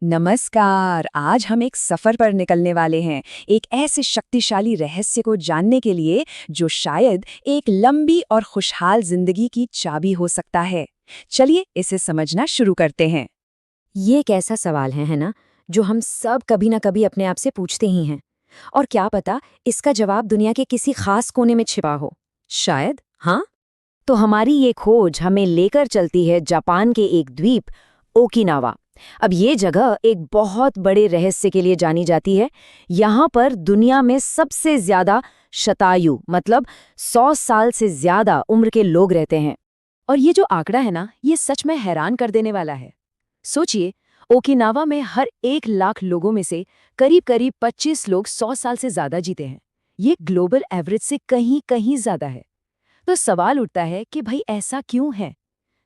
नमस्कार। आज हम एक सफर पर निकलने वाले हैं, एक ऐसे शक्तिशाली रहस्य को जानने के लिए जो शायद एक लंबी और खुशहाल जिंदगी की चाबी हो सकता है। चलिए इसे समझना शुरू करते हैं। ये एक ऐसा सवाल है ना, जो हम सब कभी ना कभी अपने आप से पूछते ही हैं। और क्या पता इसका जवाब दुनिया के किसी खास कोने में छिपा हो। शायद हाँ। तो हमारी ये खोज हमें लेकर चलती है जापान के एक द्वीप ओकिनावा। अब ये जगह एक बहुत बड़े रहस्य के लिए जानी जाती है। यहाँ पर दुनिया में सबसे ज्यादा शतायु मतलब 100 साल से ज्यादा उम्र के लोग रहते हैं। और ये जो आंकड़ा है ना, ये सच में हैरान कर देने वाला है। सोचिए, ओकिनावा में हर 1 लाख लोगों में से करीब करीब 25 लोग 100 साल से ज्यादा जीते हैं। ये ग्लोबल एवरेज से कहीं कहीं ज्यादा है। तो सवाल उठता है कि भाई ऐसा क्यों है।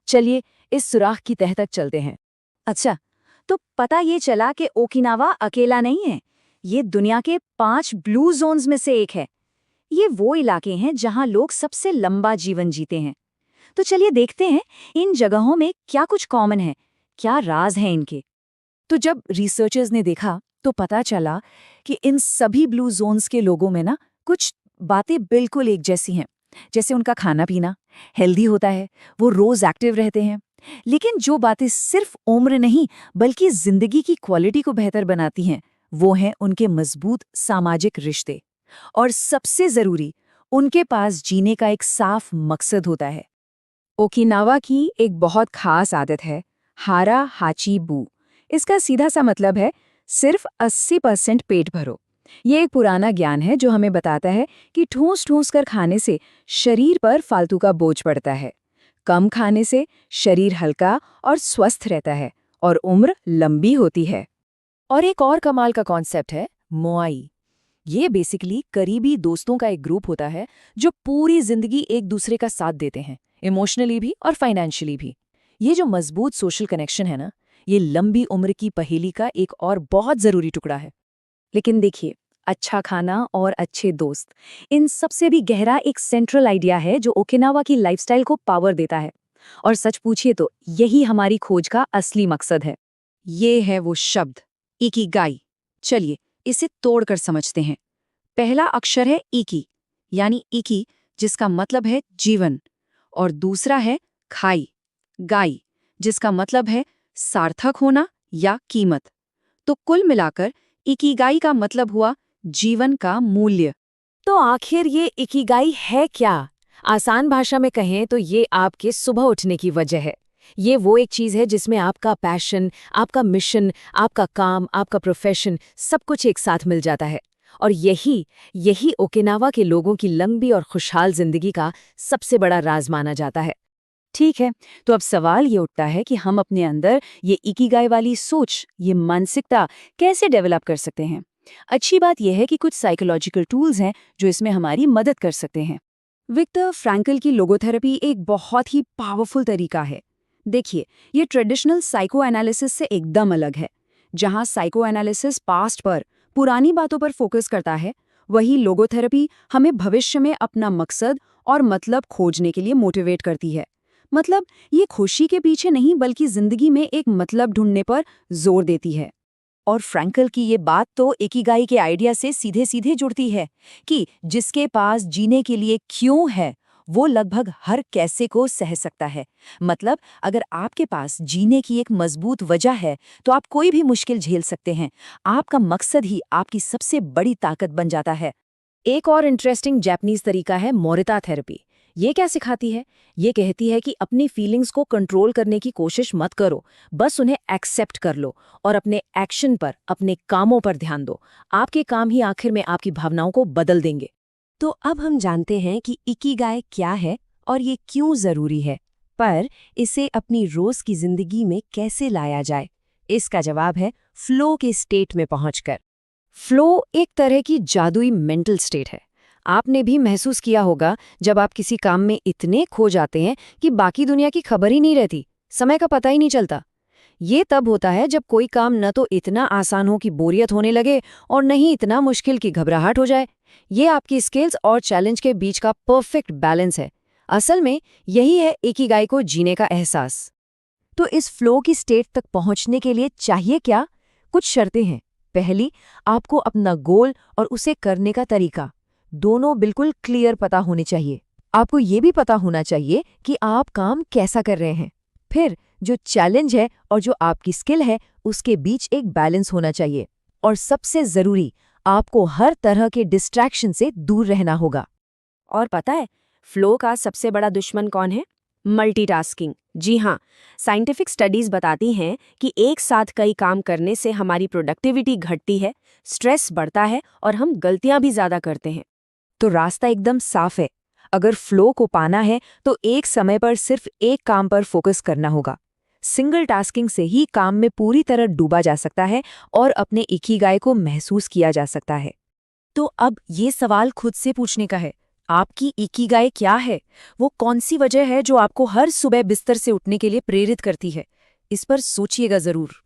चलिए इस सुराख की तह तक चलते हैं। अच्छा, तो पता ये चला कि ओकिनावा अकेला नहीं है। ये दुनिया के 5 ब्लू जोन्स में से एक है। ये वो इलाके हैं जहां लोग सबसे लंबा जीवन जीते हैं। तो चलिए देखते हैं इन जगहों में क्या कुछ कॉमन है, क्या राज हैं इनके। तो जब रिसर्चर्स ने देखा तो पता चला कि इन सभी ब्लू जोन्स के लोगों में ना कुछ बातें बिल्कुल एक जैसी हैं। जैसे उनका खाना पीना हेल्दी होता है, वो रोज एक्टिव रहते हैं। लेकिन जो बातें सिर्फ उम्र नहीं बल्कि जिंदगी की क्वालिटी को बेहतर बनाती हैं, वो हैं उनके मजबूत सामाजिक रिश्ते। और सबसे जरूरी, उनके पास जीने का एक साफ मकसद होता है। ओकिनावा की एक बहुत खास आदत है हारा हाची बू। इसका सीधा सा मतलब है सिर्फ 80% पेट भरो। ये एक पुराना ज्ञान है जो हमें बताता है कि ठूस ठूस कर खाने से शरीर पर फालतू का बोझ पड़ता है। कम खाने से शरीर हल्का और स्वस्थ रहता है और उम्र लंबी होती है। और एक और कमाल का कॉन्सेप्ट है मोआई। ये बेसिकली करीबी दोस्तों का एक ग्रुप होता है जो पूरी जिंदगी एक दूसरे का साथ देते हैं, इमोशनली भी और फाइनेंशियली भी। ये जो मजबूत सोशल कनेक्शन है ना, ये लंबी उम्र की पहेली का एक और बहुत जरूरी टुकड़ा है। लेकिन देखिए, अच्छा खाना और अच्छे दोस्त, इन सबसे भी गहरा एक सेंट्रल आइडिया है जो ओकिनावा की लाइफस्टाइल को पावर देता है। और सच पूछिए तो यही हमारी खोज का असली मकसद है। ये है वो शब्द इकिगाई। चलिए इसे तोड़कर समझते हैं। पहला अक्षर है इकी, यानी इकी जिसका मतलब है जीवन, और दूसरा है खाई गाई जिसका मतलब है सार्थक होना या कीमत। तो कुल मिलाकर इकिगाई का मतलब हुआ जीवन का मूल्य। तो आखिर ये इकिगाई है क्या? आसान भाषा में कहें तो ये आपके सुबह उठने की वजह है। ये वो एक चीज है जिसमें आपका पैशन, आपका मिशन, आपका काम, आपका प्रोफेशन सब कुछ एक साथ मिल जाता है। और यही यही ओकिनावा के लोगों की लंबी और खुशहाल जिंदगी का सबसे बड़ा राज माना जाता है। ठीक है, तो अब सवाल ये उठता है कि हम अपने अंदर ये इकिगाई वाली सोच, ये मानसिकता कैसे डेवलप कर सकते हैं। अच्छी बात यह है कि कुछ साइकोलॉजिकल टूल्स हैं जो इसमें हमारी मदद कर सकते हैं। विक्टर फ्रैंकल की लोगोथेरेपी एक बहुत ही पावरफुल तरीका है। देखिए, ये ट्रेडिशनल साइको एनालिसिस से एकदम अलग है। जहां साइको एनालिसिस पास्ट पर, पुरानी बातों पर फोकस करता है, वही लोगोथेरेपी हमें भविष्य में अपना मकसद और मतलब खोजने के लिए मोटिवेट करती है। मतलब ये खुशी के पीछे नहीं बल्कि जिंदगी में एक मतलब ढूंढने पर जोर देती है। और फ्रैंकल की ये बात तो इकिगाई के आइडिया से सीधे सीधे जुड़ती है कि जिसके पास जीने के लिए क्यों है, वो लगभग हर कैसे को सह सकता है। मतलब अगर आपके पास जीने की एक मजबूत वजह है तो आप कोई भी मुश्किल झेल सकते हैं। आपका मकसद ही आपकी सबसे बड़ी ताकत बन जाता है। एक और इंटरेस्टिंग जापानीज तरीका है मोरिता थेरेपी। ये क्या सिखाती है? ये कहती है कि अपनी फीलिंग्स को कंट्रोल करने की कोशिश मत करो, बस उन्हें एक्सेप्ट कर लो और अपने एक्शन पर, अपने कामों पर ध्यान दो। आपके काम ही आखिर में आपकी भावनाओं को बदल देंगे। तो अब हम जानते हैं कि इकिगाई क्या है और ये क्यों जरूरी है, पर इसे अपनी रोज की जिंदगी में कैसे लाया जाए? इसका जवाब है फ्लो के स्टेट में पहुंचकर। फ्लो एक तरह की जादुई मेंटल स्टेट है। आपने भी महसूस किया होगा जब आप किसी काम में इतने खो जाते हैं कि बाकी दुनिया की खबर ही नहीं रहती, समय का पता ही नहीं चलता। ये तब होता है जब कोई काम न तो इतना आसान हो कि बोरियत होने लगे और न ही इतना मुश्किल कि घबराहट हो जाए। ये आपकी स्किल्स और चैलेंज के बीच का परफेक्ट बैलेंस है। असल में यही है इकिगाई को जीने का एहसास। तो इस फ्लो की स्टेट तक पहुंचने के लिए चाहिए क्या? कुछ शर्तें हैं। पहली, आपको अपना गोल और उसे करने का तरीका दोनों बिल्कुल क्लियर पता होने चाहिए। आपको ये भी पता होना चाहिए कि आप काम कैसा कर रहे हैं। फिर जो चैलेंज है और जो आपकी स्किल है उसके बीच एक बैलेंस होना चाहिए। और सबसे ज़रूरी, आपको हर तरह के डिस्ट्रैक्शन से दूर रहना होगा। और पता है, फ्लो का सबसे बड़ा दुश्मन कौन है? मल्टीटास्किंग। जी हाँ, साइंटिफिक स्टडीज बताती हैं कि एक साथ कई काम करने से हमारी प्रोडक्टिविटी घटती है, स्ट्रेस बढ़ता है और हम गलतियां भी ज़्यादा करते हैं। तो रास्ता एकदम साफ है। अगर फ्लो को पाना है तो एक समय पर सिर्फ एक काम पर फोकस करना होगा। सिंगल टास्किंग से ही काम में पूरी तरह डूबा जा सकता है और अपने इकिगाई को महसूस किया जा सकता है। तो अब ये सवाल खुद से पूछने का है, आपकी इकिगाई क्या है? वो कौन सी वजह है जो आपको हर सुबह बिस्तर से उठने के लिए प्रेरित करती है? इस पर सोचिएगा जरूर।